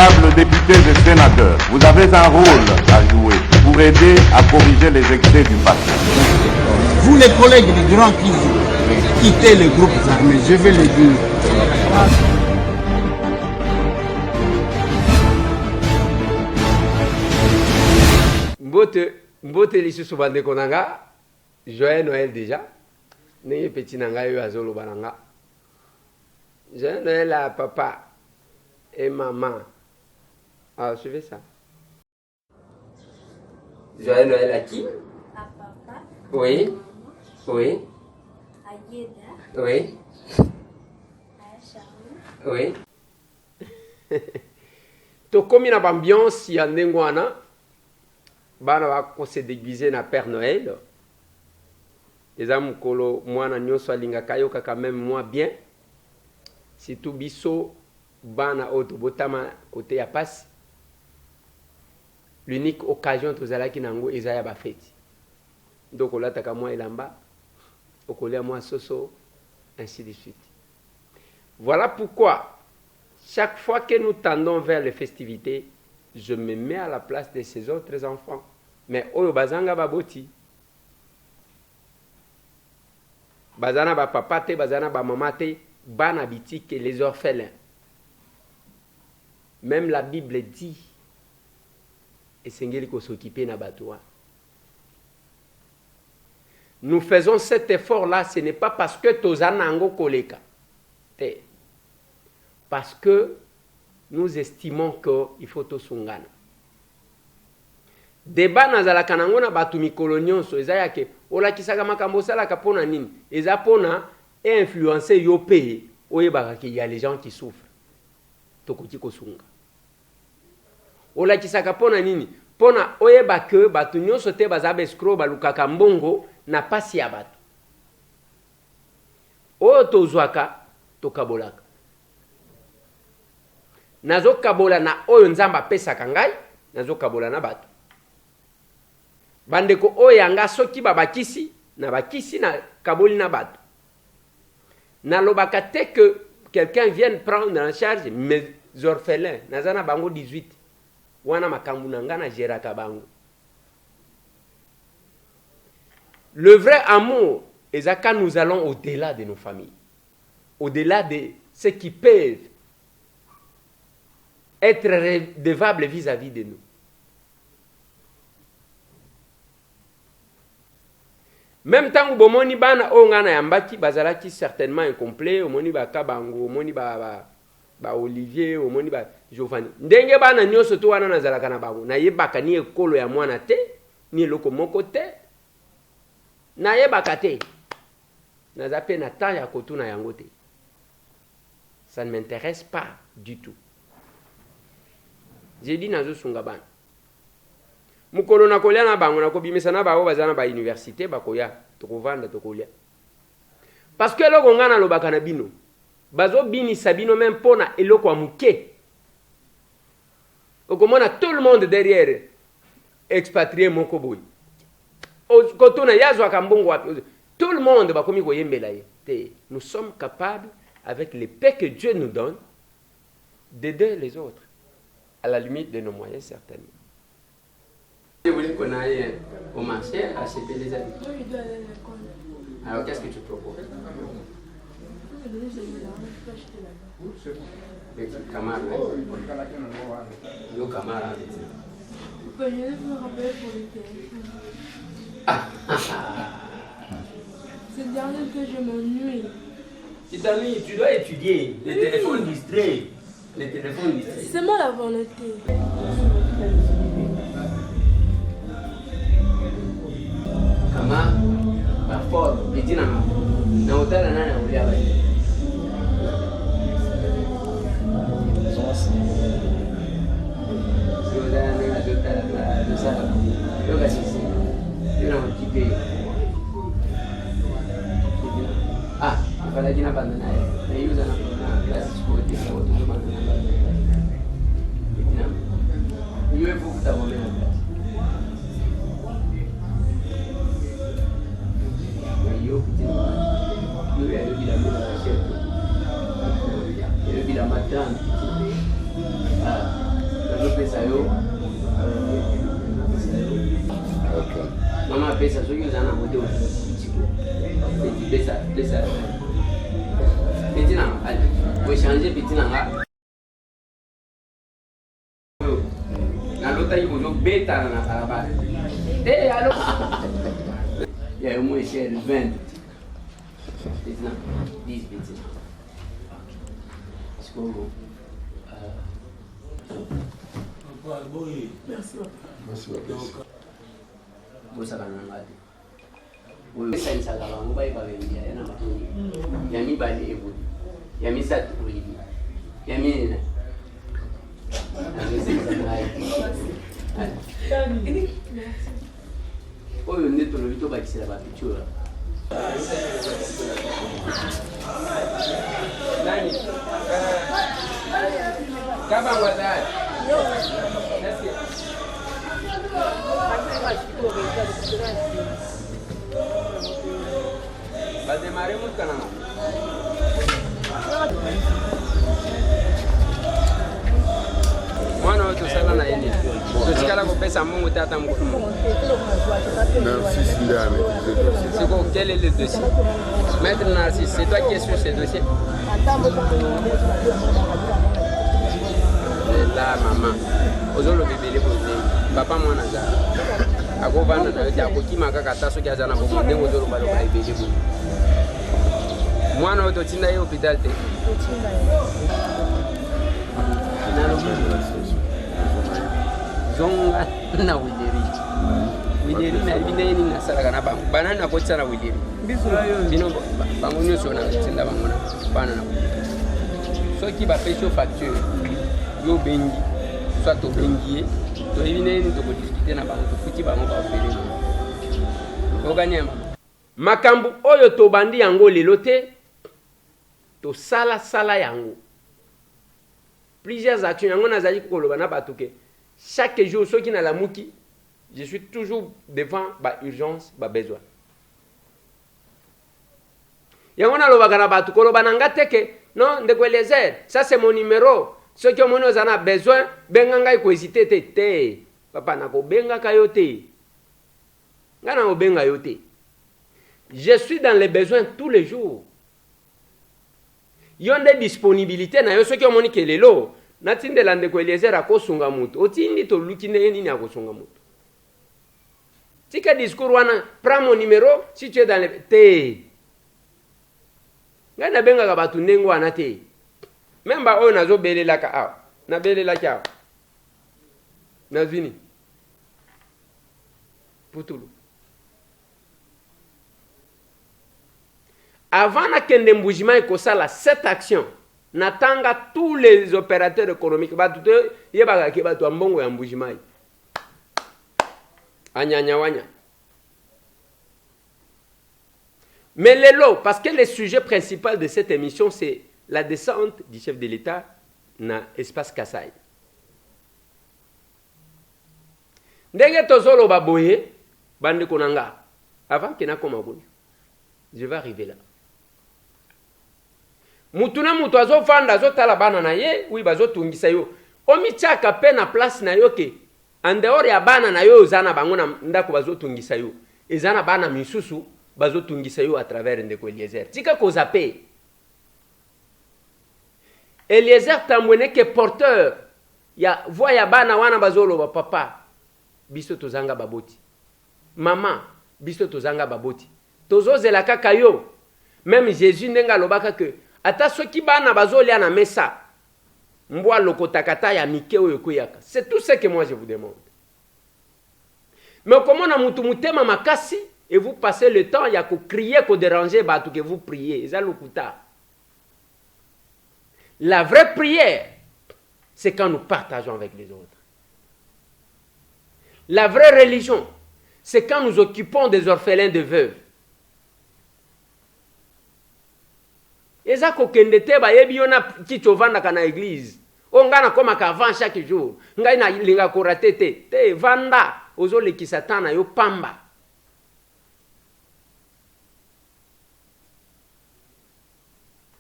Honorables députés et sénateurs, vous avez un rôle à jouer pour aider à corriger les excès du passé. Vous les collègues du Grand qui quittez les groupes armés, je vais le dire. Mbote lisusu bandeko nanga, joyeux Noël déjà. Neye petit nanga yo azolo bananga. Joyeux Noël à papa et maman. Ah, je fais ça. Joyeux Noël à qui? À papa. Oui. Oui. À Yeda. Oui. À Charlie. Oui. Tokomi na ambiance ya ndengwana. Bana va se déguiser na Père Noël. Les amukolo mwana nyoso alingaka yo kaka même moi bien. Si tout biso bana oto botama côté ya passe. L'unique occasion tozalaki nango ezaya ba fête. Donc on lataka moi elamba, okolia moi soso, ainsi de suite. Voilà pourquoi chaque fois que nous tendons vers les festivités, je me mets à la place de ces autres enfants. Mais oyo bazanga baboti. Bazana ba papa te, bazana ba maman te, bana bitique et les orphelins. Même la Bible dit, et sengeli ko s'occuper na batoa. Nous faisons cet effort-là, ce n'est pas parce que tozanango koleka. Parce que nous estimons qu'il faut tosungana. Débat nazalaka nango na batu mikolo nyonso eza yake olakisaka makambo salaka pona nini eza pona influencer yo pe oyebaka qu'il y a les gens qui souffrent tokoki kosunga olakisaka pona nini pona oyeba que batu nyonso te bazabe escroc balukaka mbongo na pasi ya batu oyo tozwaka tokabolaka nazokabola na oyo nzamba pesaka ngai nazokabola na batu bandeko oyanga soki babakisi na bakisi na kaboli na bato na lobaka te que quelqu'un vienne prendre en charge mes orphelins nazana bango 18 wana makambu nanga na geraka bango. Le vrai amour est quand nous allons au-delà de nos familles, au-delà de ce qui peuvent être redevables vis-à-vis de nous. Même temps où bomoni bana ongana yambaki bazalaki certainement incomplet, omoni ba kabango, omoni ba Olivier, omoni ba Giovanni. Ndenge bana nyoso to wana nazalaka na bango. Na yebaka ni ekolo ya mwana te, ni loko moko te. Na yebaka te. Nazape na temps ya kotuna yango te. Ça ne m'intéresse pas du tout. J'ai dit nazo sunga bana. Mukolo na kolia na bango na kobimisa na bao bazana ba université bakoya tokovanda tokolia. Parce que loko ngana lobaka na bino. Bazo bini sabino même pona eloko amuke. Okomona tout le monde derrière expatrié moko boy. Kotona yazwa kambongo wapi. Tout le monde bakomi koyembela ye. Nous sommes capables avec les paix que Dieu nous donne d'aider les autres à la limite de nos moyens certainement. Vous voulez qu'on aille au marché acheter les habits? Moi, je dois aller à l'école. Alors, qu'est-ce que tu proposes? Je peux acheter là-bas. Les camarades. Nos camarades. Je vais me rappeler pour le téléphone. C'est dernier que je m'ennuie. Tu t'ennuies, tu dois étudier. Les téléphones distraits. Les téléphones distraits. C'est moi la volonté. Kama bafort bitina na utala nani ulia bali sio dana na jotala na sala yoga sisi ndio mtipe pala jina banda naye na yuza na class sport ya watu kama na bitina yeye fukuta mwana class. Il a matin. pesa yo mama pesa soki ozana moto pesa petit nanga oechange petit nanga nalotaki kozobetana na balabala te alo ya yo moins cher 20 petit nanga 10 petit nanga Merci. bosaka na nga te oyo esanisaka bango bayeba bembia ya na matoni ya mibale eboli ya misato olibi ya minena oyo nde tolobi tobakisela bapitura nani kabango azali bademare mukanana mwana oyo tosala na ye nini totikala kopesa mbongo te ata mokolo moko Narcisse Ndiane, siko quel est le dossier maître Narcisse c'est toi qui es sur ce dossier la maman ozoloba ebele bozengi papa mwana azala akovanda na yo te akokima kaka ata soki aza na bomo ndenge ozolobaloba ebele boye mwana oyo totinda ye hôpital te zonga na wileri nayebi ndenge nini nasalaka na bango banani nakotisa na wileri bino bango nyonso natinda bango na bana na wileri soki bapesi yo facture yo bengi soit tobengi ye toyebi ndenge nini tokodiskute na bango tofuti bango baopere okani makambo oyo tobandi yango lelo te tosala yango plusieurs actions yango nazali koloba na bato ke chaque jour soki nalamuki je suis toujours devant urgence besoin yango nalobaka na bato koloba na nga te ke non ndeko Eliezer ça c'est mon numéro soki omoni oza na besoin benga ngai kohésite te papa nakobengaka yo te nga nakobenga yo te je suis dans les besoins tous les jours yo nde disponibilité na yo soki omoni ke lelo natindela ndeko Eliezer akosunga moto otindi toluki ndenge nini akosunga moto tika discours wana prends mon numéro si tu es dans les te ngai nabengaka bato ndenge wana te même ba oyo nazobelelaka awa nabelelaki awa nazwini putulu avant nakende mbujima ekosala cette action natanga tous les opérateurs économiques bato te yebaka ke bato ya mbongo ya mbujima anyanyawanya mais lelo parce que le sujet principal de cette émission c'est la descente du chef de l'État na espace Kasai. Ndenge tozoloba boye bande konanga avant que na koma boye. Je vais arriver là. Mutuna mutu azofanda azotala bana na ye, oui bazotungisa yo. Omichaka pe na place na yo ke en dehors ya bana na yo zana bango na ndako bazotungisa yo. Ezana bana misusu bazotungisa yo à travers ndeko Eliezer. Tika kozape. Eliezer tambwene ke porteur ya voya bana wana bazolo papa biso tozanga baboti mama biso tozanga baboti tozozela kaka yo même Jésus ndenga lobaka ke ata soki bana bazolia na mesa mbwa lokotakata ya mike oyo koyaka c'est tout ce que moi je vous demande mais comment na mutu mutema makasi et vous passez le temps ya ko crier ko déranger batu que vous priez eza lokuta. La vraie prière, c'est quand nous partageons avec les autres. La vraie religion, c'est quand nous occupons des orphelins, des veuves. Eza kokende te ba yebi yona kitovanda kana église. Ongana koma ka avant chaque jour. Ngai na linga korate te vanda ozo leki satana yo pamba.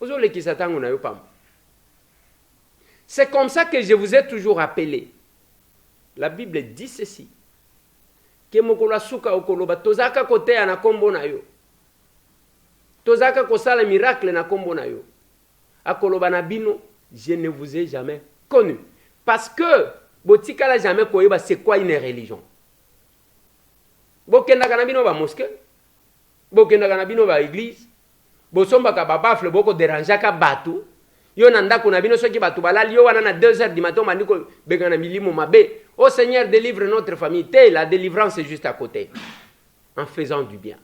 Ozo leki satana na yo pamba. C'est comme ça que je vous ai toujours appelé. La Bible dit ceci. Que mokolo suka okoloba tozaka koteya na kombo na yo. Tozaka kosala miracle na kombo na yo. Akoloba na bino, je ne vous ai jamais connu. Parce que botikala jamais koyeba c'est quoi une religion. Bokendaka na bino ba mosquée, bokendaka na bino ba église, bosombaka ba bafle boko dérangeaka batu. Yo na ndako na bino soki batu balali yo wana na 2h du matin bandiko bekana milimo mabe. Oh Seigneur, délivre notre famille. La délivrance est juste à côté. En faisant du bien.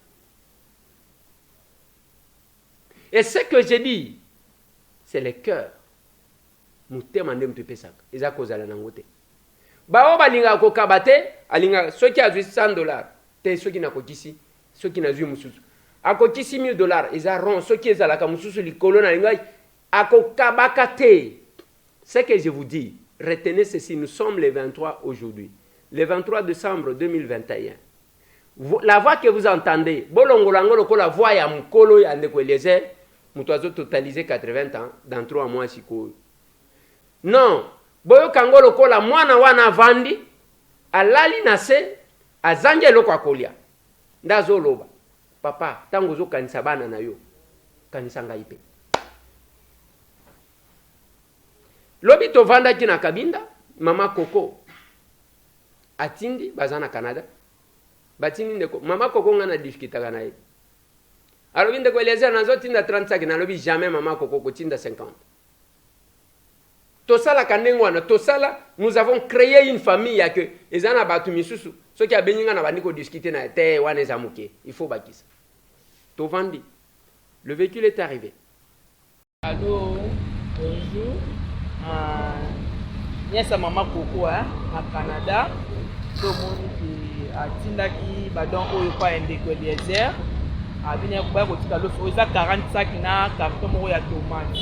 Et ce que j'ai dit, c'est le cœur. Mutema nde mtu pesaka. Eza kozala nangote. Bao balinga ko kabate, alinga soki azwi $100, te soki na kokisi, soki na zwi mususu. Akokisi $1000, eza ron soki ezalaka mususu likolo na linga akokabaka te. Ce que je vous dis, retenez ceci, nous sommes le 23 aujourd'hui. Le 23 décembre 2021. La voix que vous entendez, la voix ya mukolo ya ndeko Eliezer, mutoazo totalisé 80 ans dans 3 mois sikoyo. Non, boyo kangolo kola mwana wana vandi, alali na se, azange loko akolia. Ndazo loba. Papa, tango zo kanisa bana na yo. Kanisa ngaipe. Lobi to vanda kina kabinda, mama Koko atindi bazana Canada. Batindi ndeko mama Koko ngana difkita kana ye. Alobi ndeko Eliezer nazo tinda 35 na lobi jamais mama Koko ko tinda 50. Tosala kanengo wana tosala, nous avons créé une famille ya que ezana batu misusu. Ce qui a beninga na bandiko discuter na te wana ezamuke. Il faut bakisa. To vandi. Le véhicule est arrivé. Allô, bonjour. Nyesa mama Koko na Canada. To moni ki atindaki badon oyo pa ndeko Eliezer. Abina ko ba ko tika loso eza 40 sacs na carton moko ya tomate.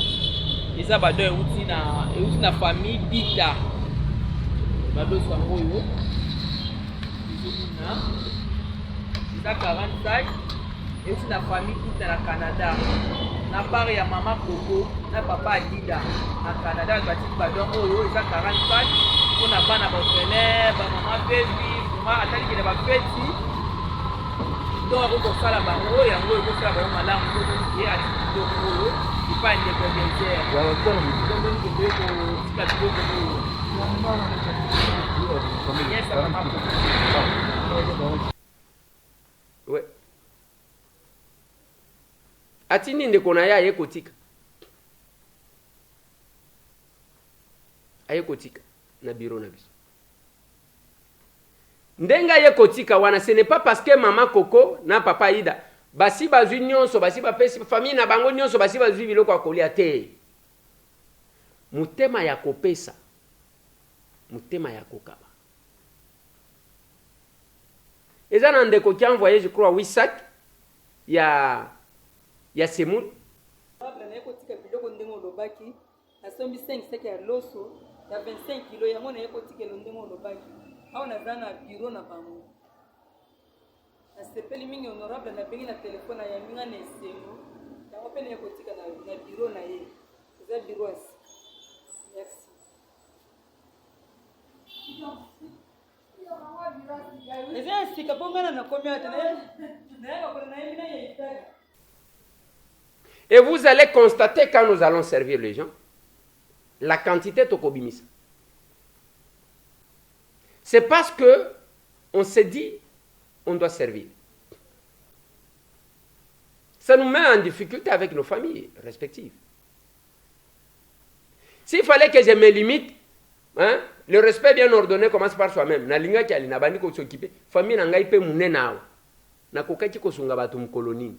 Eza badon euti na famille Bida. Badon sango yo. Eza 40 sacs euti na famille Bida na Canada. Na part ya mama Koko na papa Adida na Canada batiki badon oyo eza 40 sacs mpona bana bafele bamama bebi ma atali kele bapeti donc akokosala bango yango ekosala bango malamu ye atiki oyo epai ndeko Eliezer omoni kende kotika biloko oyo yesa mama Koko. Ouais. Atindi ndeko na ye aye kotika. Aye kotika na bureau na biso. Ndenga ye kotika wana, ce n'est pas parce que mama Koko na papa Ida basi bazwi nyonso, basi bapesi famille na bango nyonso, basi bazwi biloko akolia te. Mutema ya kopesa. Mutema ya kokaba. Eza na ndeko qui a envoyé, je crois, 8 sacs. Ya semoule. Na ekotika biloko ndenge olobaki nasombi 5 sacs ya loso ya 25 kilo yango na ekotikelo ndenge olobaki awa naza na bureau na bango nasepeli mingi honorable na bengi na telefone ya minga na esengo yango mpe na ekotika na bureau na ye eza bureau ya merci. Eza ya sika mpo ngana nakomi ate nayebakona na ye mina ya itaka. Et vous allez constater quand nous allons servir les gens, la quantité tokobimisa. C'est parce que on s'est dit, on doit servir. Ça nous met en difficulté avec nos familles respectives. S'il fallait que je me limite, hein, le respect bien ordonné commence par soi-même. Na linga ki alina bandi ko s'occuper, famille na ngai pe munena awa. Na kokaki ko sunga batu mkoloni.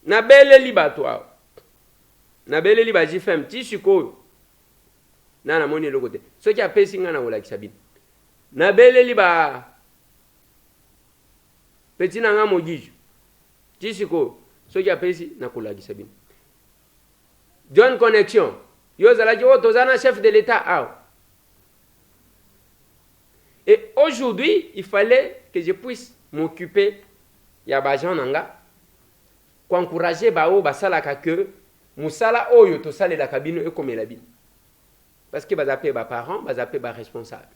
Na beleli bato awa. Na beleli ba jifem ti sikoyo. Na moni lokote. Soki apesi nga na olakisa bino. Na beleli ba peti na nga mojiju. Ti sikoyo. Soki apesi na kolakisa bino. John Connection. Yo zalaki o tozana chef de l'État awa. Et aujourd'hui, il fallait que je puisse m'occuper ya ba gens nanga. Encourager bao basalaka que musala oyo tosalelaka bino ekomela bino parce que baza mpe baparent baza mpe baresponsable.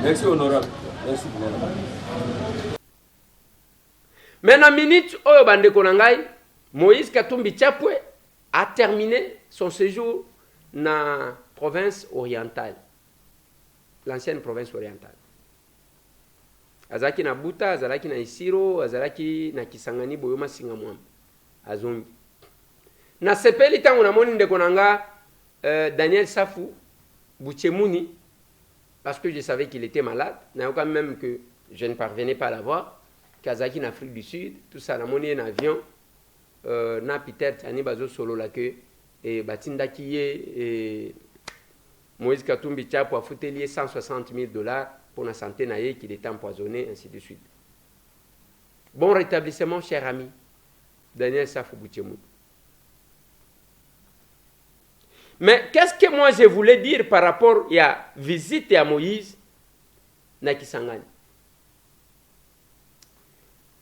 Merci honorable. Merci. Maintenant, minute oyo bandeko na ngai, Moïse Katumbi Chapwe a terminé son séjour na province orientale, l'ancienne province orientale. Azalaki na Buta, azalaki na Isiro, azalaki na Kisangani boyoma singa mwamba. Azongi. Na sepeli tango na moni ndeko na nga Daniel Safou Bouchemuni, parce que je savais qu'il était malade, quand même que je ne parvenais pas à l'avoir, Kazaki en Afrique du Sud, tout ça, la monnaie en avion, na Peter Tani Bazo Solo la que, et Batinda Kiye, et Moïse Katumbi Tchapo a foutu lié $160,000 pour la santé naïe qu'il était empoisonné, ainsi de suite. Bon rétablissement, cher ami, Daniel Safou Bouchemuni. Mais qu'est-ce que moi je voulais dire par rapport à la visite à Moïse na Kisangani?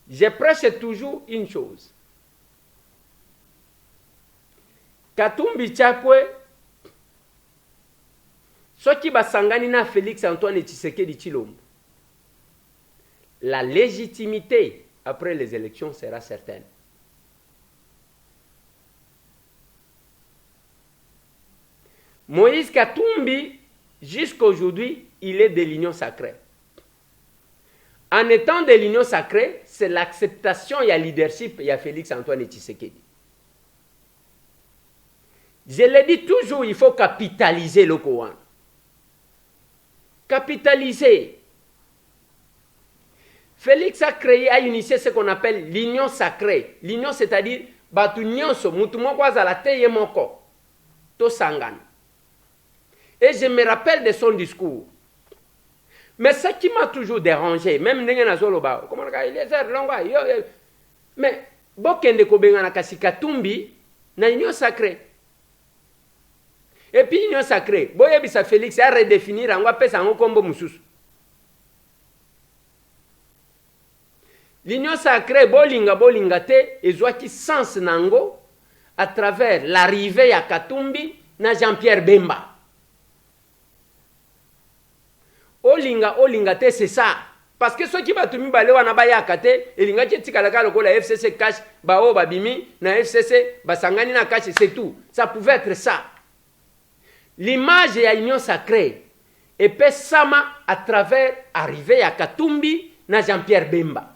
Je prêche toujours une chose. Katumbi Chapwe, ce qui va sangani na Félix Antoine Tshisekedi Tshilombo, la légitimité après les élections sera certaine. Moïse Katumbi, jusqu'à aujourd'hui, il est de l'union sacrée. En étant de l'union sacrée, c'est l'acceptation et le leadership de Félix Antoine Tshisekedi. Je le dis toujours, il faut capitaliser le Coran. Capitaliser. Félix a créé, a initié ce qu'on appelle l'union sacrée. L'union, c'est-à-dire batu nyonso mutu moko azala te ye moko tosangana. Et je me rappelle de son discours. Mais ce qui m'a toujours dérangé, même ndenge nazoloba, comment on dit, mais bokende kobengana kasi Katumbi na union sacrée. Et puis union sacrée, boyebisa Félix a redéfinir angwa pesa ngo kombo mususu. L'union sacrée bolinga te ezwaki sens nango à travers l'arrivée ya Katumbi na Jean-Pierre Bemba. Olinga te c'est ça. Parce que ceux qui batumi bale wana bayaka te elinga ki tikalaka lokola FCC cash bao babimi na FCC basangani na cash, c'est tout. Ça pouvait être ça. L'image ya union sacrée et sama à travers arrivée ya Katumbi na Jean-Pierre Bemba.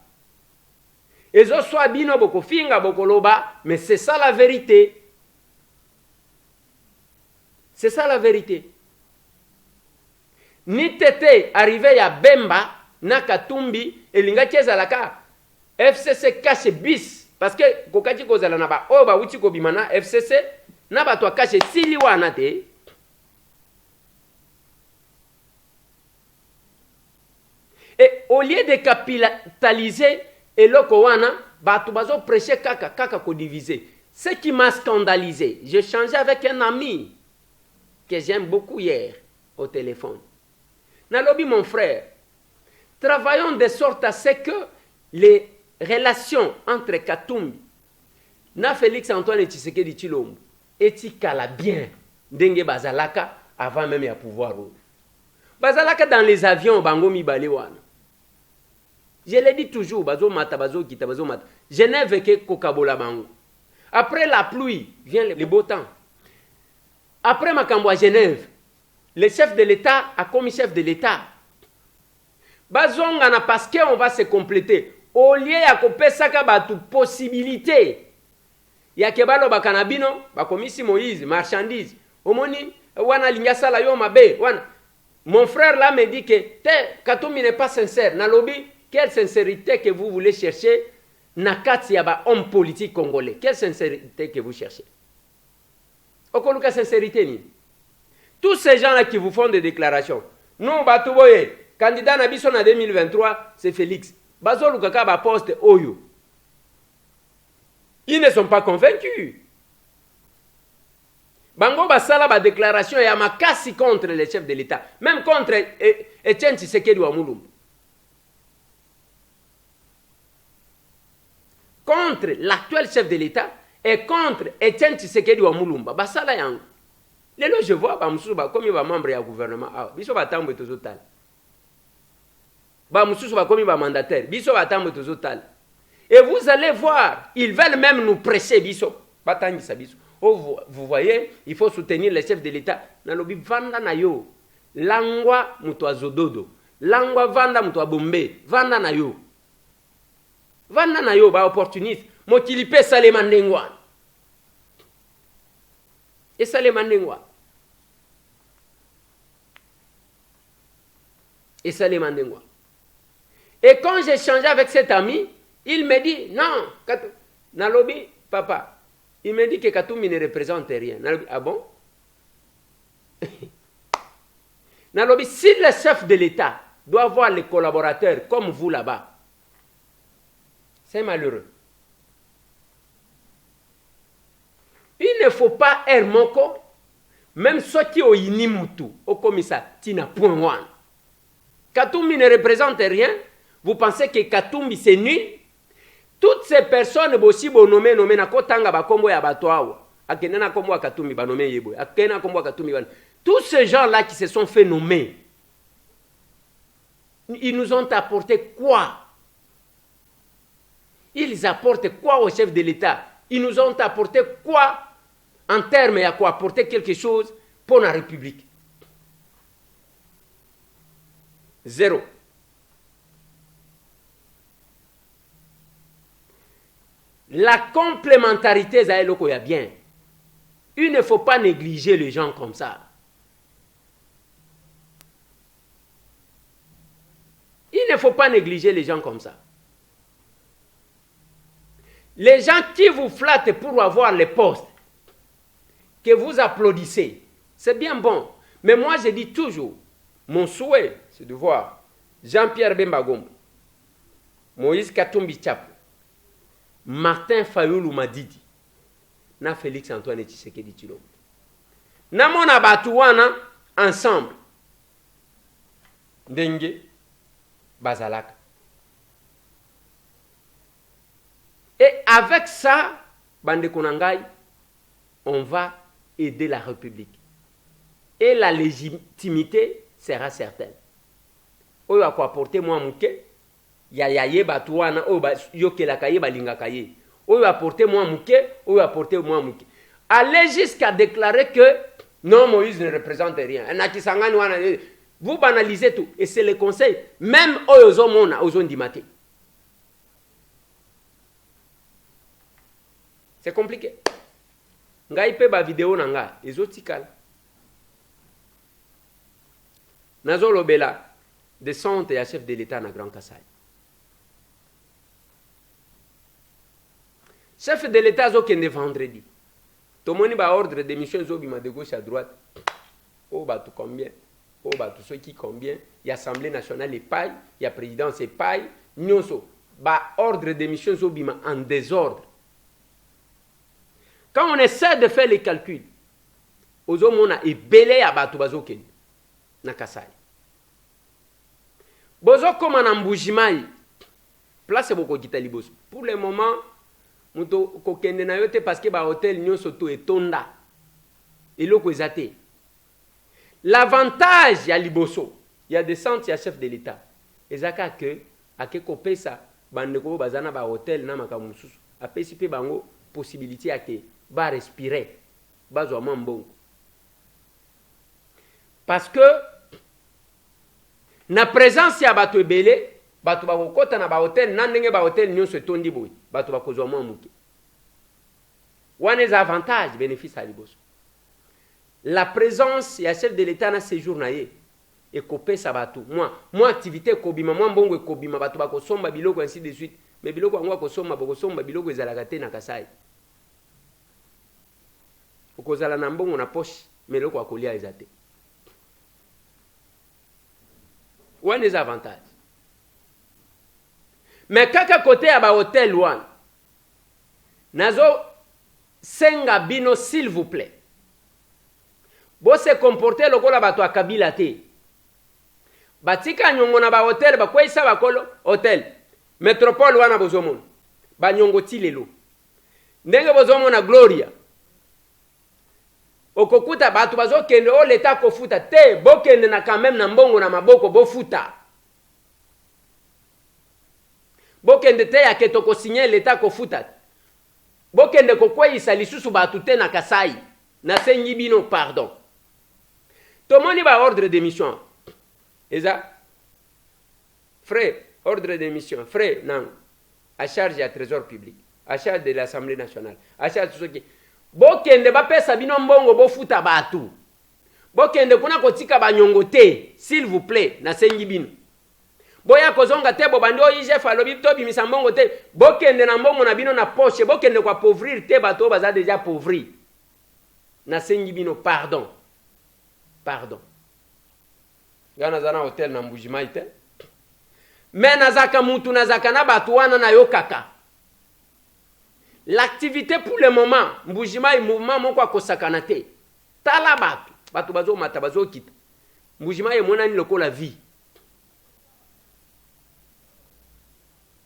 Ezo soit bino boko finga boko loba, mais c'est ça la vérité. C'est ça la vérité. Ni tete arrivé ya Bemba na Katumbi elinga kezalaka FCC cache bis parce que kokati kozala na ba o ba uti ko bimana FCC na ba to cache sili wana te. Et au lieu de capitaliser eloko wana ba to bazo prêcher kaka ko diviser. Ce qui m'a scandalisé, j'ai changé avec un ami que j'aime beaucoup hier au téléphone. Nalobi mon frère, travaillons de sorte à ce que les relations entre Katumbi na Félix Antoine Tshisekedi Tshilombo etikala bien ndenge bazalaka avant même ya pouvoir. Bazalaka dans les avions bango mibale wana. Je l'ai dit toujours, bazo mata bazo kita bazo mata. Genève ke kokabola bango. Après la pluie vient le beau temps. Après makambo à Genève, le chef de l'État a commis chef de l'État. Bazongana parce qu'on va se compléter. Au lieu ya kopesaka batu possibilité. Ya kebalo bakanabino, bakomisi Moïse, marchandise. Omoni, wana lingasala yo mabe, wana. Mon frère là me dit que Katumbi n'est pas sincère. Nalobi, quelle sincérité que vous voulez chercher nakati ya ba homme politique congolais. Quelle sincérité que vous cherchez? Okoluka sincérité ni. Tous ces gens-là qui vous font des déclarations. Nous, Batouboye, candidat Nabiso en 2023, c'est Félix. Bazo Lukaka ba poste Oyo. Ils ne sont pas convaincus. Bango basala ba déclaration ya makasi contre les chefs de l'État, même contre Etienne Tshisekedi wa Mulumba. Contre l'actuel chef de l'État et contre Etienne Tshisekedi wa Mulumba. Basala yango. Lelo je vois ba mususu ba komi ba membre ya gouvernement. Ah, biso ba tambo tozotal. Ba mususu ba komi ba mandataire. Biso ba tambo tozotal. Et vous allez voir, ils veulent même nous presser biso. Batangisa biso. Oh, vous voyez, il faut soutenir les chefs de l'État. Nalobi vanda na yo. Langwa muto azododo. Langwa vanda muto abombe. Vanda na yo. Vanda na yo ba opportuniste. Mokilipe salema ndengwa. Et salema ndengwa. Et salema ndengwa. Et quand j'ai changé avec cet ami, il me dit, non, Nalobi, papa, il me dit que Katumbi ne représente rien. Nalobi, ah bon? Nalobi, si le chef de l'État doit avoir les collaborateurs comme vous là-bas, c'est malheureux. Il ne faut pas Hermoko, même ceux qui ont inimutu, au commissaire, Tina point one. Katumbi ne représente rien. Vous pensez que Katumbi c'est nul? Toutes ces personnes aussi nommé na kotanga ba kombo ya bato awa. Akene na kombo Katumbi ba nommé yebo. Akene na kombo Katumbi ba. Tous ces gens-là qui se sont fait nommer, ils nous ont apporté quoi? Ils apportent quoi au chef de l'État? Ils nous ont apporté quoi en termes à quoi apporter quelque chose pour la République? Zéro. La complémentarité, ça est bien. Il ne faut pas négliger les gens comme ça. Il ne faut pas négliger les gens comme ça. Les gens qui vous flattent pour avoir les postes, que vous applaudissez, c'est bien bon. Mais moi, je dis toujours, mon souhait, c'est de voir Jean-Pierre Bemba Gombo, Moïse Katumbi Tchapo, Martin Fayoulou Madidi, na Félix Antoine Tshisekedi Tshilombo. Na mona batu wana ensemble. Ndenge bazalaka. Et avec ça, bande konangai, on va aider la République. Et la légitimité sera certaine. Oyo ako apporter moi muke, ya yaye batu wana oyo ba yokelaka ye balingaka ye. Oyo apporter moi muke, oyo apporter moi muke. Allez jusqu'à déclarer que non, Moïse ne représente rien. Vous banalisez tout. Et c'est le conseil. Même oyo mona, ozo ndimate. C'est compliqué. Ngai pe ba vidéo nanga, ezo tikala. Nazo lobela descente ya chef de l'État na Grand Kassai. Chef de l'État zo kende vendredi. Tomoni ba ordre de mission zo bima de gauche à droite. Oh ba tout combien? Oh ba tout ceux qui combien? Il y a Assemblée nationale et paille, il y a présidence et paille, nyonso. Ba ordre de mission zo bima en désordre. Quand on essaie de faire les calculs, ozo mona e belé ya batu bazo kende na Kasai. Bozo koma na Mbujimai. Place boko kita liboso. Pour le moment, muto kokende na yote parce que ba hôtel nyonso to etonda. Eloko ezate. L'avantage ya liboso, il y a des centres ya chef de l'État. Ezaka que akeko pesa bandeko bazana ba hôtel na makamususu. Apesi pe bango possibilité ya ke ba respirer. Bazwa mbongo. Parce que na présence ya bato ebele, bato bakokota na ba hôtel na ndenge ba hôtel nyonso etondi boy, bato bakozwa muke. Wana eza avantage bénéfice à liboso. La présence ya chef de l'État na séjour na ye ekopesa bato. Moi activité kobima, moi mbongo ekobima, bato bakosomba biloko ainsi de suite. Mais biloko yango akosomba bakosomba biloko ezalaka te na Kasai. Okozala na mbongo na poche, mais loko akolia ezate. Ouan des avantages. Mais kaka côté à ba hôtel ouan, nazo senga bino s'il vous plaît. Bo se comporter lokola bato akabila te. Batika nyongo na ba hôtel ba kwesa bakolo hôtel. Métropole wana bozomona. Ba nyongo tilelo. Ndenge bozomona Gloria. Okokuta batu bazo kende o l'État kofuta te bokende na quand même na mbongo na maboko bofuta. Bokende te ya ketoko signer l'État kofuta. Bokende kokweyisa lisusu batu te na Kasai na sengi bino pardon. Tomoni ba ordre de mission. Eza frère ordre de mission frère non à charge du trésor public, à charge de l'Assemblée nationale, à charge de ceux qui bokende bapesa bino mbongo bofuta batu. Bokende kuna kotika banyongo te, s'il vous plaît, na sengi bino. Boya kozonga te bo bando IGF alobi to bimisa mbongo te. Bokende na mbongo na bino na poche, bokende kwa pauvrir te bato baza déjà pauvri. Na sengi bino pardon. Pardon. Gana zana hotel na Mbujimai te. Mais nazaka mutu nazaka na batu wana na yokaka. L'activité pour le moment, Mbujimai mouvement moko akosakana te. Tala batu bazo mata bazo kita. Mbujimai monani lokola vie.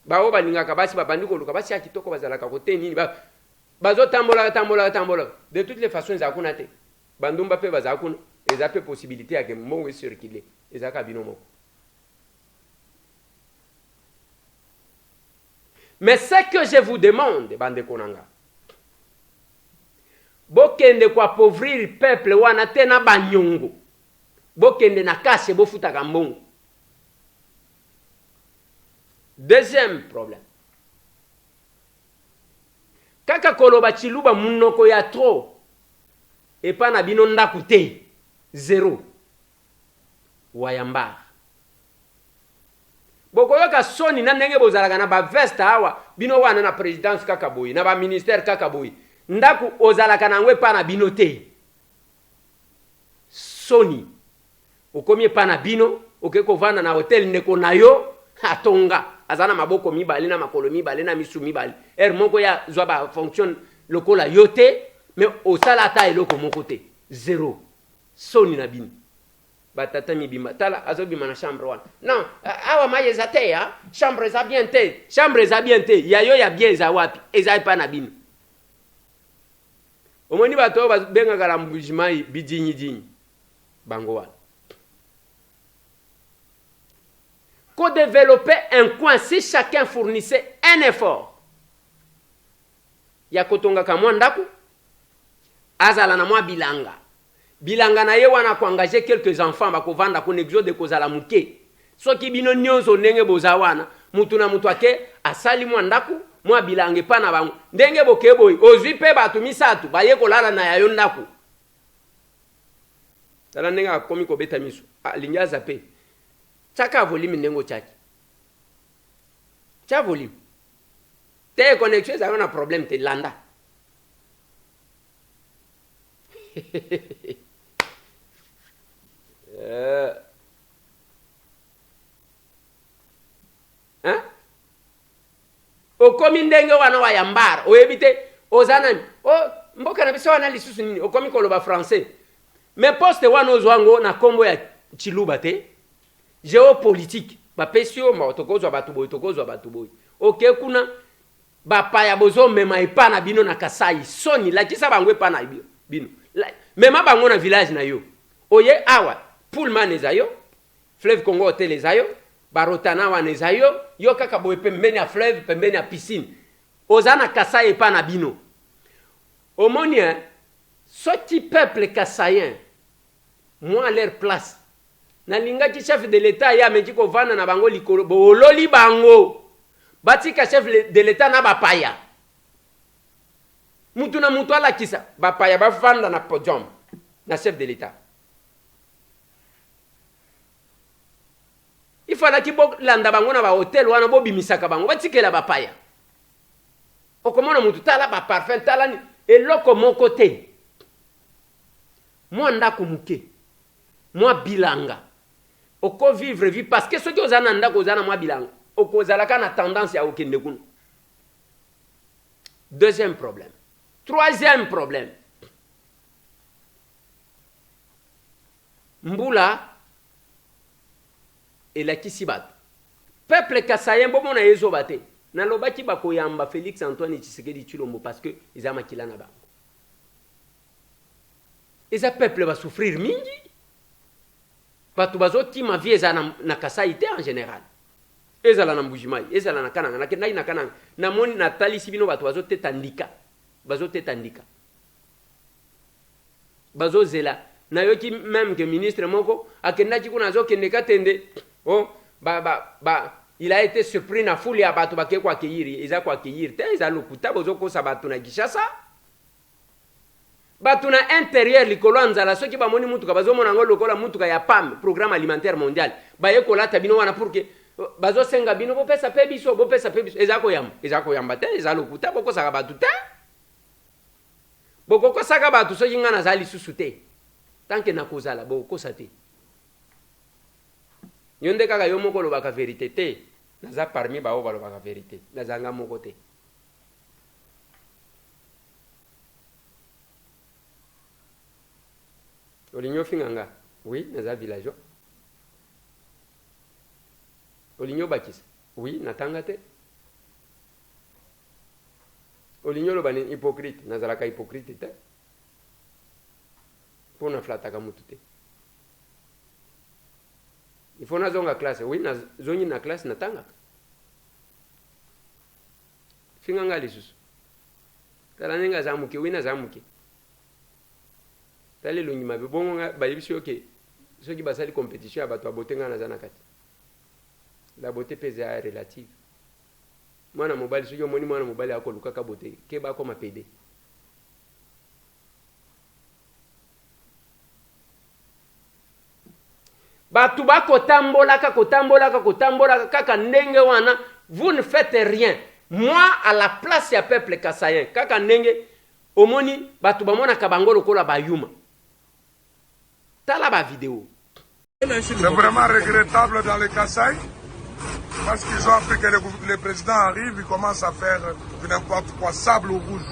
Bao balingaka basi babandiko luka basi akitoko bazalaka kote nini bazo tambola. De toutes les façons ezakuna te. Bandumba pe bazakuna, ezape possibilité ya ke mbongo circuler. Ezaka bino moko. Mais ce que je vous demande, bande konanga, bokende kwa pauvrir peuple wana tena banyongo, bokende na kase bofuta kambongo. Deuxième problème. Kaka koloba chiluba munoko ya trop, epa na bino ndaku te, zéro. Wayamba. bokoyoka soni na ndenge bozalaka na baveste awa bino wana na présidence kaka boye na baministère kaka boye ndako ozalaka nango epa na bino te soni okomi epa na bino oke kovanda na hotel ndeko na yo atonga aza na maboko mibale na makolo mibale na misu mibale moko ya zwa bafonction lokola yo te mais osala ata eloko moko te zero soni na bino batata mibimba tala azobima na chambre wana non awa maye eza te ya chambre eza bien te chambre eza bien te ya yo ya bien eza wapi eza epa na bino omoni bato oyo babengaka la mbujimai bidinyidinyi bango wana co-développer un coin si chacun fournissait un effort ya kotongaka mwa ndako azala na mwa bilanga na ye wana koengage quelques enfants bakovanda ko exode kozala muke soki bino nyonso ndenge boza wana mutu na mutu ake asali mwa ndako mwa bilanga epa na bango ndenge boke boye ozwi mpe bato misatu baye kolala na yayo ndako tala ndenge akomi kobeta miso alingi aza pe chaka volume ndenge chaki cha volume te connexion ezalaka na problème te landa okomi ndenge wana wa yambara oyebi te oza nani mboka na biso wana lisusu nini okomi koloba français mais poste wana ozwango na kombo ya chiluba te géopolitique bapesi yo tokozwa bato boye oke kuna bapaya bozomema epa na bino na Kasai soni lakisa bango epa na bino mema bango na village na yo oye awa Pullman eza yo Fleuve Congo Hotel eza yo barotana wana eza yo kaka boye pembeni ya fleuve pembeni ya piscine oza na Kasai epa na bino omoni soki peuple kasayen moi à leur place nalingaki chef de l'état ya meki kovanda na bango likolo bololi bango batika chef de l'état na bapaya mutu na mutu alakisa bapaya bavanda na podium na chef de l'état ifalaki bolanda bango na bahotel wana bobimisaka bango batikela bapaya okomona mutu tala baparfum tala eloko moko te mwa ndako muke mwa bilanga oko vivre vie parce que soki oza na ndako oza na mwa bilanga okozalaka na tendance ya okende kuna deuxième problème troisième problème mbula elakisi bato peuple kasayen bomona ezoba te nalobaki bakoyamba Félix Antoine Tshisekedi Tshilombo parce que eza makila na bango eza peuple basouffrir mingi bato bazotima vie eza na Kasai te en général ezala na Mbujimai ezala na Kananga nakendaki na Kananga namoni natalisi bino bato bazoteta ndika bazozela nayoki même que ministre moko akendaki kuna azokende katende il a été surpris na foule ya bato bake kwa accueillir eza kwa accueillir te eza lokuta bozokosa bato na Kinshasa bato na intérieur likolo nzala soki bamoni mutuka bazomona ngo lokola mutuka ya PAM programme alimentaire mondial baye kolata bino wana pour que bazosenga bino bopesa pe biso eza koyamba te eza lokuta bokosaka bato te bokokosaka bato soki nga naza lisusu te tanke nakozala bokosa te yo nde kaka yo moko olobaka verité te naza parmi bao balobaka verité nazanga moko te olinyo finganga oui naza villageois olinyo bakisa oui natanga te olinyo loba ni hypocrite nazalaka hypocrite te mpo naflataka mutu te il faut nazonga classe oui nazongi na classe natangaka finganga lisusu tala ndenge aza moke oui naza moke tala elongi mabe bongo bayebisi yo ke soki basali compétition ya bato ya bote nga naza na kati la beauté mpe eza relative mwana mobali soki omoni mwana mobali akolukaka bote ke bakoma pede batu bakotambolaka kotambolaka kaka ndenge wana, vous ne faites rien. Moi à la place ya peuple kasayen kaka ndenge omoni batu bamona kabango lokola bayuma tala ba vidéo. C'est vraiment regrettable dans le Kasaï parce qu'ils ont appris que le président arrive, il commence à faire n'importe quoi, sable rouge.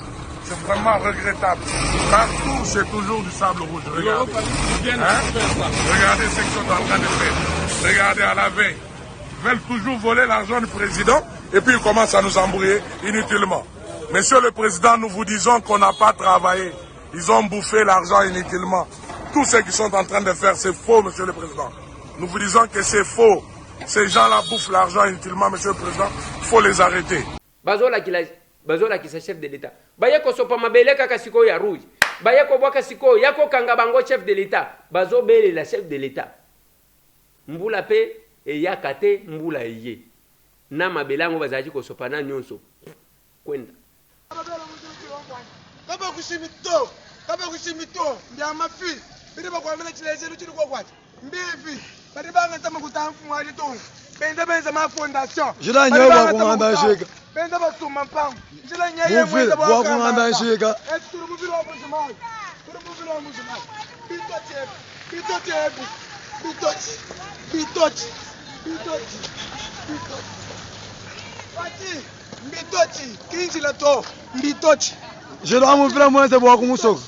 C'est vraiment regrettable. Partout, c'est toujours du sable rouge. Regardez, regardez ce qu'ils sont en train de faire. Regardez à la veille. Ils veulent toujours voler l'argent du président et puis ils commencent à nous embrouiller inutilement. Monsieur le Président, nous vous disons qu'on n'a pas travaillé. Ils ont bouffé l'argent inutilement. Tout ce qu'ils sont en train de faire, c'est faux, Monsieur le Président. Nous vous disons que c'est faux. Ces gens-là bouffent l'argent inutilement, Monsieur le Président. Il faut les arrêter. Bazola qui est chef de l'État. Bayeko sopa mabele kaka siko ya rouge. Bayeko boka siko yako kanga bango chef de l'État. Bazo bele la chef de l'État. Mbula pe e yakate mbula iye. Na mabelango bazaji ko sopa na nyonso. Kwenda. Kaba kushimito. Kaba kushimito. Ndia mafi. Bide bakwamela chileze luchiri kwa kwachi. Mbivi. Bade banga tama kutamfu mwali tonga. Bende benza ma fondation. Jila nyewa kumanda shika. Bende basuma mpango. Jila nyeye mwenda bwa kumanda shika. Turu bubilo wa muzimai. Turu bubilo wa muzimai. Bitoche. Bitoche. Bitoche. Bitoche. Bitoche. Bitoche. Pati. Bitoche. Kinji la to. Bitoche. Jila wa mufila mwenze bwa kumusoko.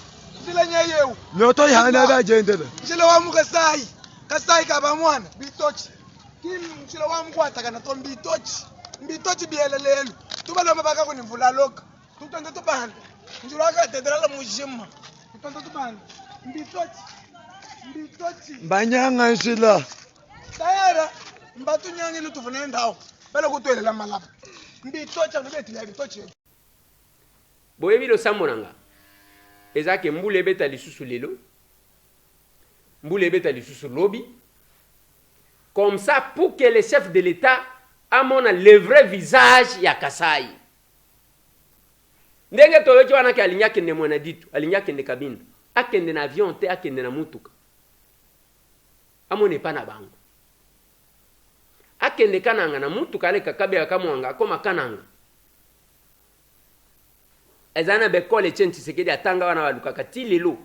Jila nyeye. Nyoto ihana ba jendele. Jila wa mukasai. Kasai kaba mwana. Bitoche. Kim mchilo wa mkwata kana to mbitochi mbitochi bielelelo tubaloma baka kuni mvula loka tutonda tubanda njilo aka tedrala mujima tutonda tubanda mbitochi banyanga nshila tayara mbatu nyangi lutufune ndawo bela kutwelela malapa mbitochi anobeti ya mbitochi boyebi lo samonanga ezake mbule beta lisusu lelo mbule beta lisusu lobi. Comme ça, pour que le chef de l'État ait le vrai visage ya Kasai. Ndenge toyoki wana ki alinya kende mwana ditu, alinya kende kabine. Akende na avion te, akende na mutuka. Amone pa na bango. Akende kananga na mutuka ale kakabe akamwanga akoma kananga. Ezana bekole chen Tshisekedi atanga wana walukaka ti lelo.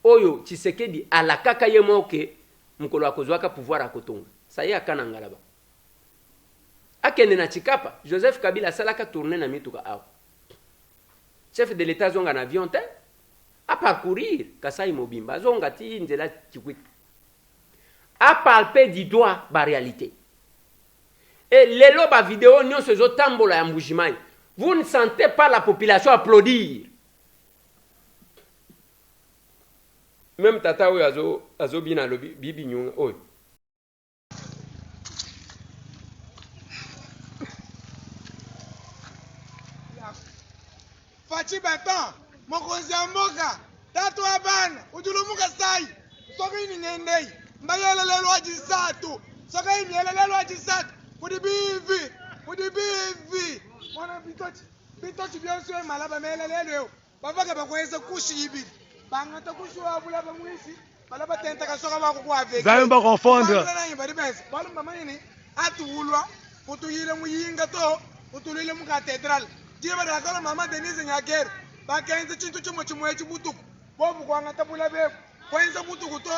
Oyo Tshisekedi alakaka ye moke. Mukolo akozwaka pouvoir akotonga saye akananga laba akende na Chikapa Joseph Kabila salaka tourner na mituka awa chef de l'état zonga na avion te a parcourir Kasai Mobimba zonga ti nzela chikwik a palper du doigt ba réalité et lelo ba vidéo nyonso zo tambola ya mbujimai vous ne sentez pas la population applaudir. Même tata oyo azo bina lo bibi nyunga oyo. Fachi Baton, mokonzi ya mboka, tatu abana, ujulumuka sai, soka ini nendei, mbayelelelo ajisatu, soka ini yelelelo ajisatu, kudibivi, mwana bitochi bionso malaba melelelo, bavaka bakweza kushi ibidi. Bangata kushwa bula bamwisi bala batenta kasoka bako kwa veke Zayo ba confondre bala mama ni atulwa utuyile muyinga to utulile mu cathédrale jiba da kala mama Denise Nyakero bakenze chintu chimo chimwe chibutuku bobu kwa ngata bula be kwenza butuku to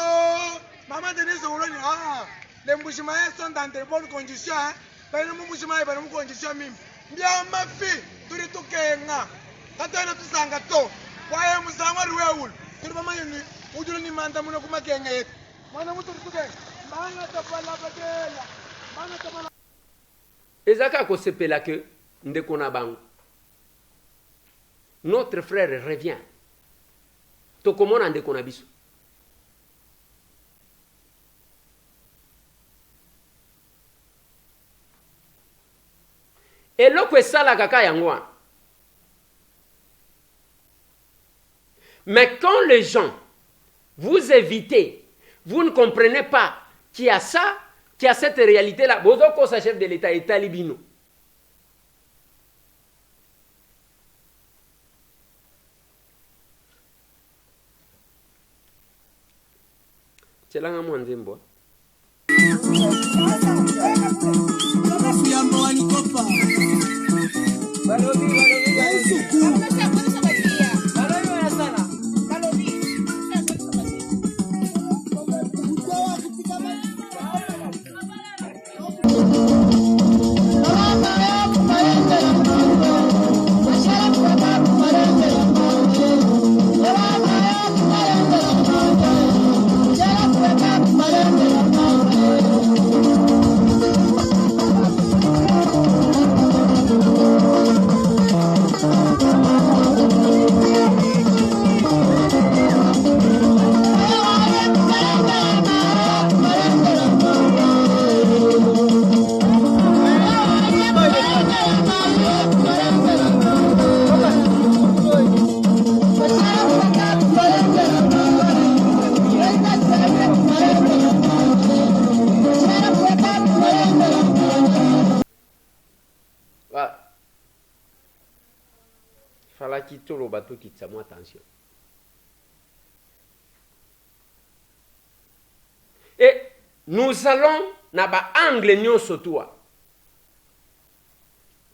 mama Denise uloni le mbushima yeso ndante bonne condition bale mu mbushima bale mu condition mimi mbia mafi turi tukenga katana tusanga to kwaye musangwa riweul turi bamayini ujulu ni manda muno kumakenga yetu mwana mutu tuke manga tapala badela manga tapala ezaka ko sepela que ndeko na bango notre frère revient tokomona ndeko na biso eloko esala kaka yango wana. Mais quand les gens vous évitez, vous ne comprenez pas qu'il y a ça, qu'il y a cette réalité-là. Bozoko, sa chef de l'État, est talibino. Tchelanga mwanzembo. falaki toloba tokitisa mwa attention. Et nous allons na ba angle nyonso toi.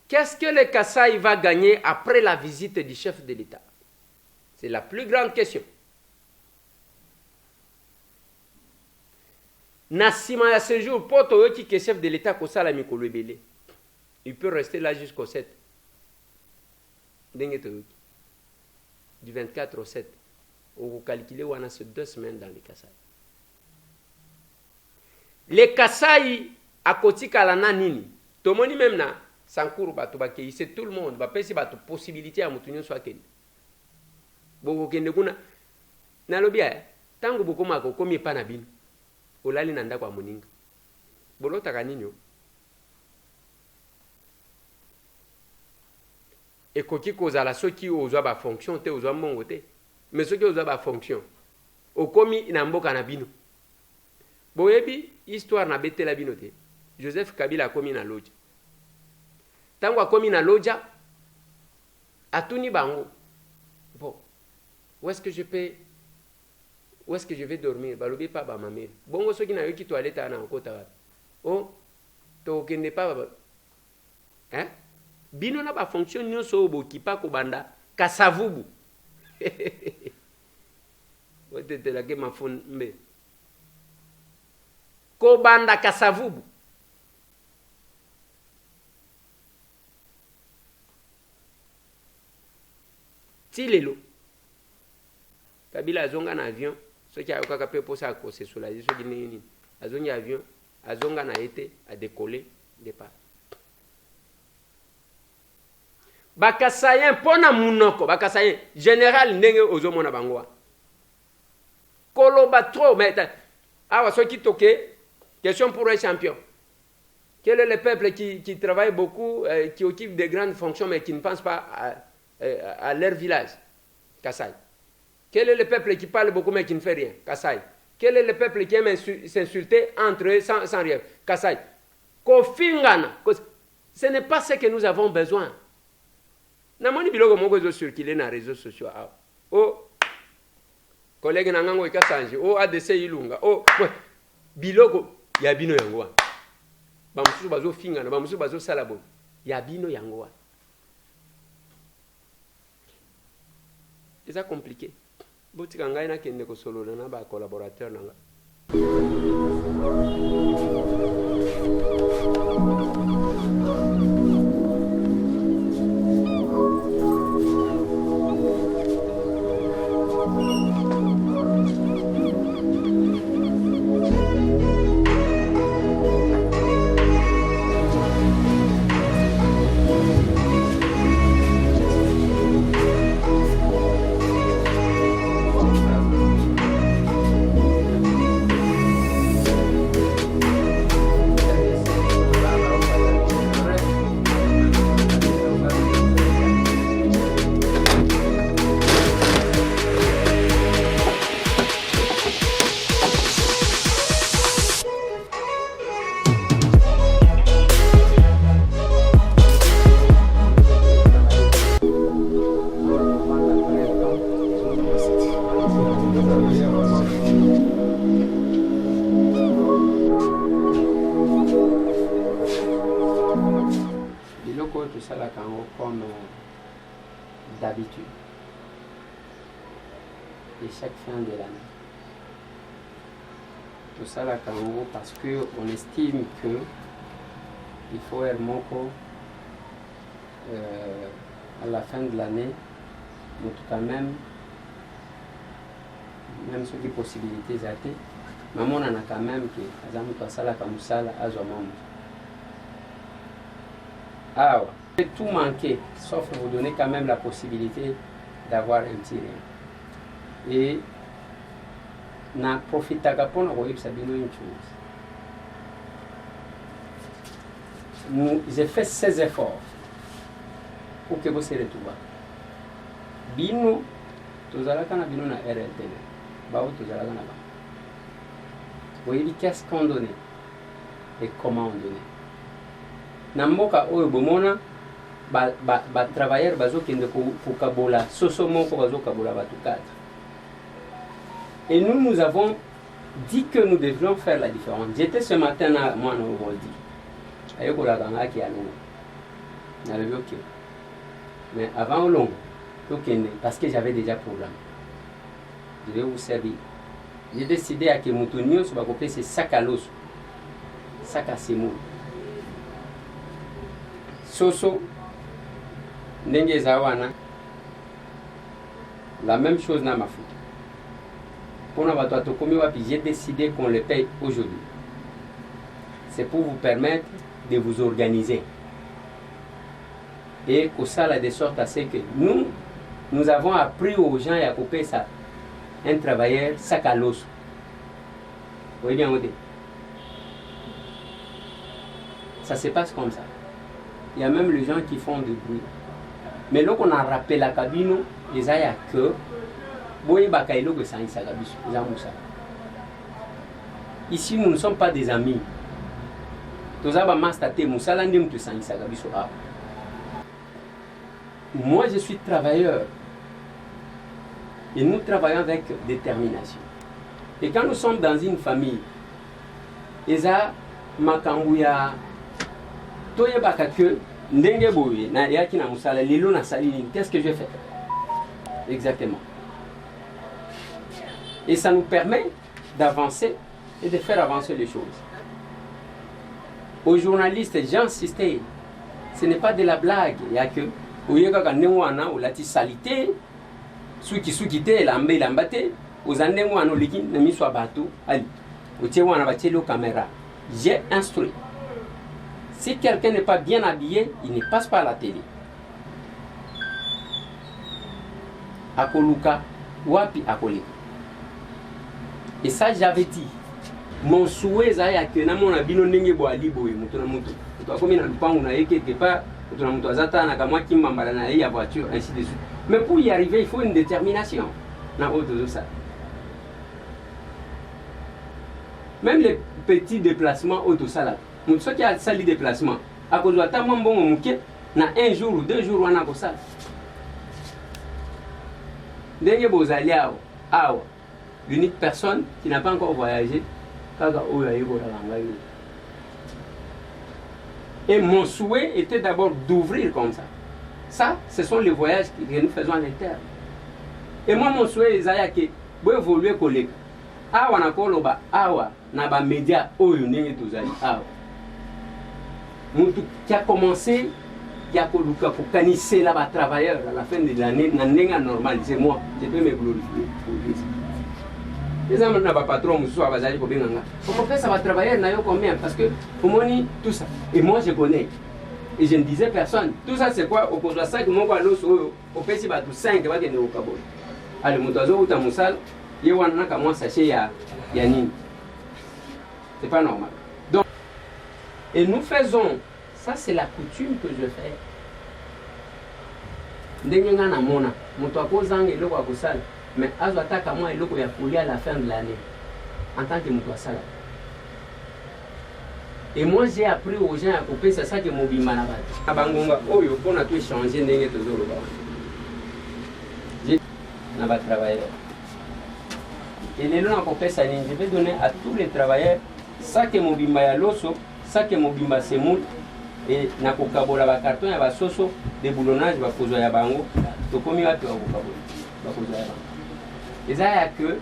Qu'est-ce que le Kasaï va gagner après la visite du chef de l'État? C'est la plus grande question. Nassima à ce jour, poto yoki que chef de l'État kosala mikolo ebele. Il peut rester là jusqu'au 7. Dengue toyoki. Du 24 au 7. On va calculer on a 2 semaines dans les Kasaï. Les Kasaï à kotika la nini. Tomoni même na sankuru batu bakei, c'est tout le monde. Ba pesi batu possibilité à mutunyo soit kende. Boko kende kuna na lobia tango bokoma ko komi pa na bino. Olali nanda kwa moninga. Bolota kaninyo. Et koki kozala soki ozwa ba fonction te ozwa mbongo te. Mais soki ozwa ba fonction. Okomi ina mboka na bino. Boyebi histoire na betela bino te. Joseph Kabila komi na loja. Tango akomi na loja atuni bango. Bon. Où est-ce que je vais dormir? Balobi pa ba mamel. Bongo soki na yoki toilette na okota wapi. Oh, to kende pa ba. Hein? Bino na ba fonction nyonso boki pa ko banda kasavubu. Wote te la ke mafon mbe. Ko banda kasavubu. Tilelo. Kabila azonga na avion, ce qui a yoka pe posa ko se soulager so dini. Azonga avion, azonga na été a décoller départ. Bakasayen pona munoko, bakasayen général ndenge ozomona bangwa. Koloba trop mais awa so ki toke question pour un champion. Quel est le peuple qui travaille beaucoup, qui occupe de grandes fonctions mais qui ne pense pas à leur village? Kasaï. Quel est le peuple qui parle beaucoup mais qui ne fait rien? Kasaï. Quel est le peuple qui aime s'insulter entre eux sans rien? Kasaï. Kofingana. Ce n'est pas ce que nous avons besoin. Namoni biloko moko zo circuler na réseaux sociaux. Oh, collègue nangango ikasanji. Oh, ADC Ilunga. Oh, biloko ya bino yango. Ba mususu bazo fingana, ba mususu bazo salabo. Ya bino yango. C'est compliqué. Botika ngai na kende ko solo na ba collaborateur nanga. moko tosalaka yango comme d'habitude et chaque fin de l'année tosalaka yango parce que on estime que il faut être moko à la fin de l'année mais tout quand même ce qui possibilité eza te mamonana quand même que aza moto asalaka mosala azwa mwa moto awa tout manquer sauf vous donner quand même la possibilité d'avoir un petit rien et na profitaka mpona koyebisa bino une chose j'ai fait 16 efforts pour que vous se retrouve bino tozalaka na bino na RLTV bao tozalaka na ba voyez qu'est-ce qu'on donne et comment on donne na mboka oyo bomona ba travailleurs bazokende kokabola soso moko bazokabola batu 4 et nous avons dit que nous devions faire la différence. J'étais ce matin à moi no Rodi ayokolaka ngaki alongo nalobi ok mais avant long tokende parce que j'avais déjà programme je vais vous servir. J'ai décidé à que moto nyonso bakopesa sac à loso sac à semoule soso ndenge eza wana la même chose na mafuta mpona bato atokomi wapi j'ai décidé qu'on le paye aujourd'hui c'est pour vous permettre de vous organiser et kosala de sorte à ce que nous avons appris aux gens ya kopesa un travailleur sac à loso. Vous voyez bien, ça se passe comme ça. Il y a même les gens qui font du bruit. Mais là qu'on a rappelé la cabine, les a que ici nous ne sommes pas des amis. Moi je suis travailleur. Et nous travaillons avec détermination. Et quand nous sommes dans une famille, eza makambuya toyebaka que ndenge boye na yaki na musala lelo na sali qu'est-ce que je fais exactement. Et ça nous permet d'avancer et de faire avancer les choses. Aux journalistes, j'insistais, ce n'est pas de la blague, il y a que oyeka ndengwana ou la salité suki te lamba te ozande ngwana leki na miso bato ali otie wana batieli au caméra. J'ai instruit. Si quelqu'un n'est pas bien habillé, il ne passe pas à la télé. Akoluka wapi akoleka. Et ça j'avais dit. Mon souhait c'est que na mona bino ndenge bo ali boye mutu na mutu. To akomi na lupangu na yeke ke pas mutu na mutu azata na kamwa kimbambala na ya voiture ainsi de suite. Mais pour y arriver, il faut une détermination. Même les petits déplacements autosalat. Ceux qui ont sali déplacement, à cause de ta bon mouké, na un jour ou 2 jours, on a ça. Dès que vous allez à l'unique personne qui n'a pas encore voyagé, et mon souhait était d'abord d'ouvrir comme ça. Ça, ce sont les voyages que nous faisons à l'interne. Et moi, mon souhait, c'est que vous évoluez collègue. Awa na koloba, awa na ba média oyo ndenge tozali awa. Mutu qui a commencé, qui a koluka pour canisser là-bas travailleurs à la fin de l'année, na ndenge normal, c'est moi, je peux me glorifier. Les hommes n'a pas patron, musu abazali ko benganga. Comment faire ça va travailler na yo combien parce que pour moi tout ça. Et moi je connais. Et je ne disais personne. Tout ça c'est quoi? Au cours de 5 mois, au PC, 5 va gagner au Kabul. Allez, Moutazo ou Tamoussal, il y a un an à sachet Yannin. C'est pas normal. Donc, et nous faisons, ça c'est la coutume que je fais. Dengenga na mona, Moutako Zang et Loko Akosal, mais Azwataka moi et Loko Yakouli à la fin de l'année, en tant que Moutouasala. Et moi j'ai appris aux gens à couper, c'est ça que mon bimana va. Abangonga, oh yo, on a tout changé, n'est-ce pas? J'ai travaillé. Et les gens ont fait ça, je vais donner à tous les travailleurs ça que mon bimba ya loso, ça que mon bimba semoule, et na kokabola ba carton ya ba soso de boulonnage ba kozwa ya bango to komi wapi ba kokabola ba kozwa ya bango eza ya que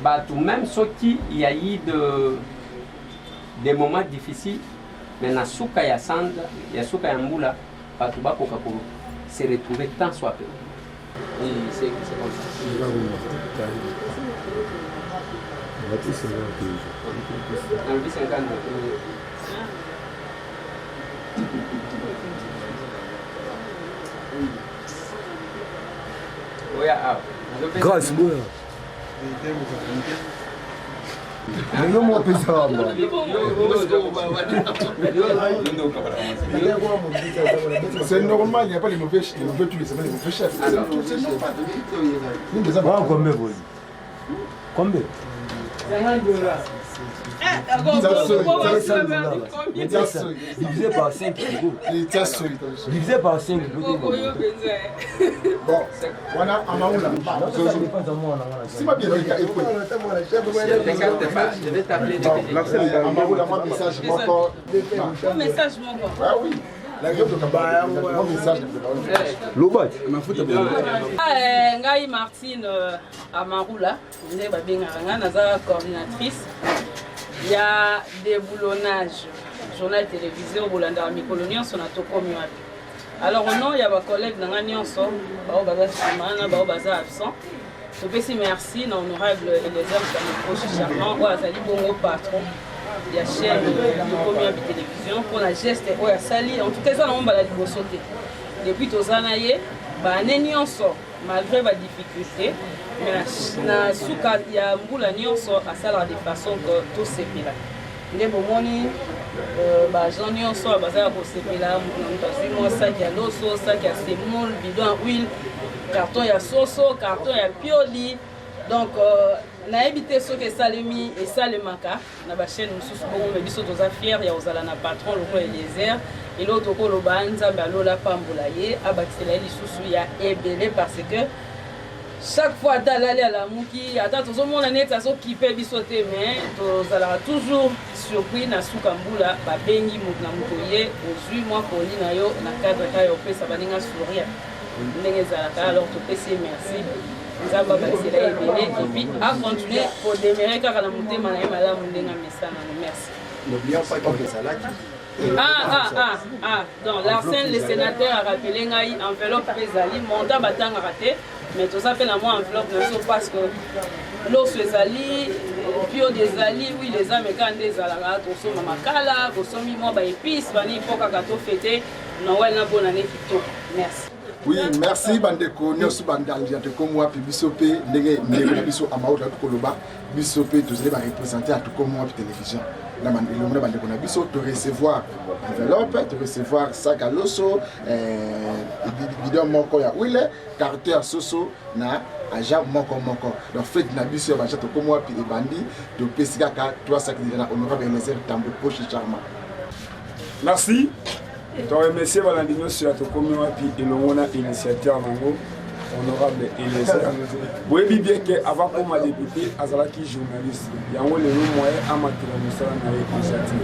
bato même soki il y a eu des moments difficiles mais na suka ya sanda ya suka ya mbula bato bakoka ko se retrouver tant soit peu et c'est comme ça Grâce, moi. Ndio mo pesa baba. C'est normal, il n'y a pas les mauvais chefs, les mauvais tous les mauvais chefs. C'est normal. Combien vous? Combien? Divisé par 5 euros. Divisé par 5 euros. Bon, on a un maoula. Si ma bien, je vais t'appeler un maoula, mon message, mon message, ah oui. La gueule de Kabaya, mon message. Lobat. Ngai Martine Amarula, nde babengaka nga naza coordinatrice. Il y a des boulonnages, journal télévisé au Boulanda mikolo nyonso na tokomi wapi. Alors non, il y a ba collègues nanga nyonso, bao baza simana, bao baza absent. Topesi merci na honorable Eliezer Kamokoshi Charmant, ou azali bongo patron. Il y a chaîne tokomi wapi télévision pour la geste oyo asali. En tout cas, ça na mbala liboso te. Depuis tozana ye, ba ne nyonso malgré ba difficulté. Mais na suka ya mbula nyonso asala de façon que tout sepela nde bomoni baagent nyonso bazala kosepela moto azwi mwa saki ya loso saki ya semoule bidon ya huile carton ya soso carton ya pioli donc nayebi te soki esalemi esalemaka na bachaîne mosusu bongo me biso toza fiere ya kozala na patron lokola Eliezer eloko tokoloba nzambe alola pambola ye abakisela ye lisusu ya ebele parce que chaque fois atalali alamuki ata tozomona neti azokipe biso te mais tozalaka toujours surpris na suka mbula babengi moto na moto ye ozwi mwa poli na yo na cadre kaka ya opesa baninga sourire ndenge ezalaka alors topesi merci nzambe abakisela ye ebele epuis acontinue kodemere kaka na motema na ye malamu ndenge amesana no merci. N'oublions pas que Salaki. Donc l'arsène le sénateur a rappelé ngai enveloppe ezali montant batanga raté mais tout ça fait la moi enveloppe non parce que l'os ezali bio des ali oui les âmes quand des alaka to so makala ko so mi mo ba épices bani poka ka to fêter Noël na bonne année fito merci. Oui, merci bandeko nyonso bandali ya tokomo wapi biso pe ndenge ndeko biso amaoto tukoloba biso pe tozali ba représenter à tokomo wapi télévision na bandelo na bandeko na biso to recevoir enveloppe to recevoir sac à loso bidon moko ya huile carton ya soso na aja moko donc fête na biso ba chato tokomo wapi e bandi to pesika ka 3 sacs de na honorable Eliezer Tambo Poche Charmant. Merci. Je remercie Valandino sur la Tokomi Wapi et le initiateur Nango, honorable Eliezer. Vous voyez bien qu'avant qu'on m'a député, Azalaki journaliste, il y a un moyen à ma initiative.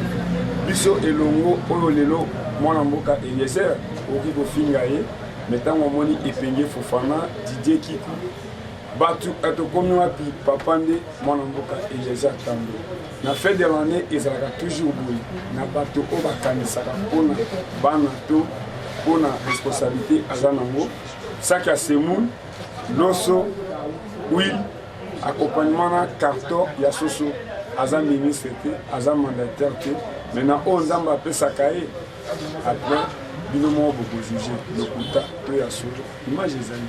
Biso et Longo, Ololelo, mon amboka Eliezer, Origo Fingaye, mettant mon moni épingé Fofana, Didier Kikou. Batu Tokomi Wapi, Papande, mon amboka Eliezer Tambo. Na fin de l'année, ils ont toujours boui. Na bato oba kanisaka pona bana to pona responsabilité azanango. Sac à semoule, loso, huile, accompagnement na carton ya soso azan ministre te, azan mandataire te. Maintenant on zamba pe sakaye après binomo beaucoup juger le kuta to ya soso. Image ezali.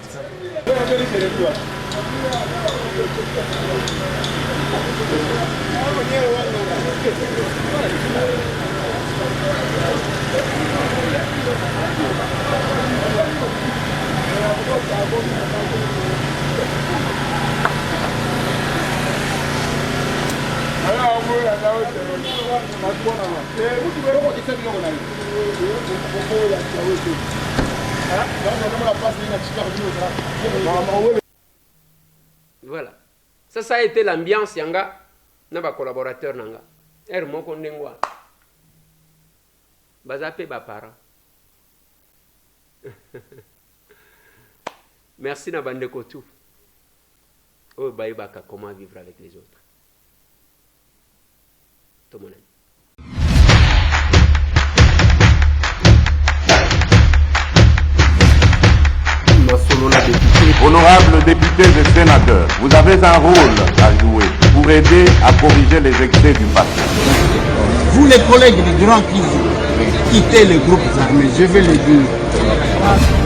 Voilà. Ça a été l'ambiance yanga na ba collaborateur nanga. Er moko ndengwa. baza pe bapara. Merci na bandeko tout. Oh, baïbaka, comment vivre avec les autres. Tout mon ami. Honorables députés et sénateurs, vous avez un rôle à jouer pour aider à corriger les excès du passé. Vous les collègues du Grand Kivu, quittez les groupes armés, je vais le dire.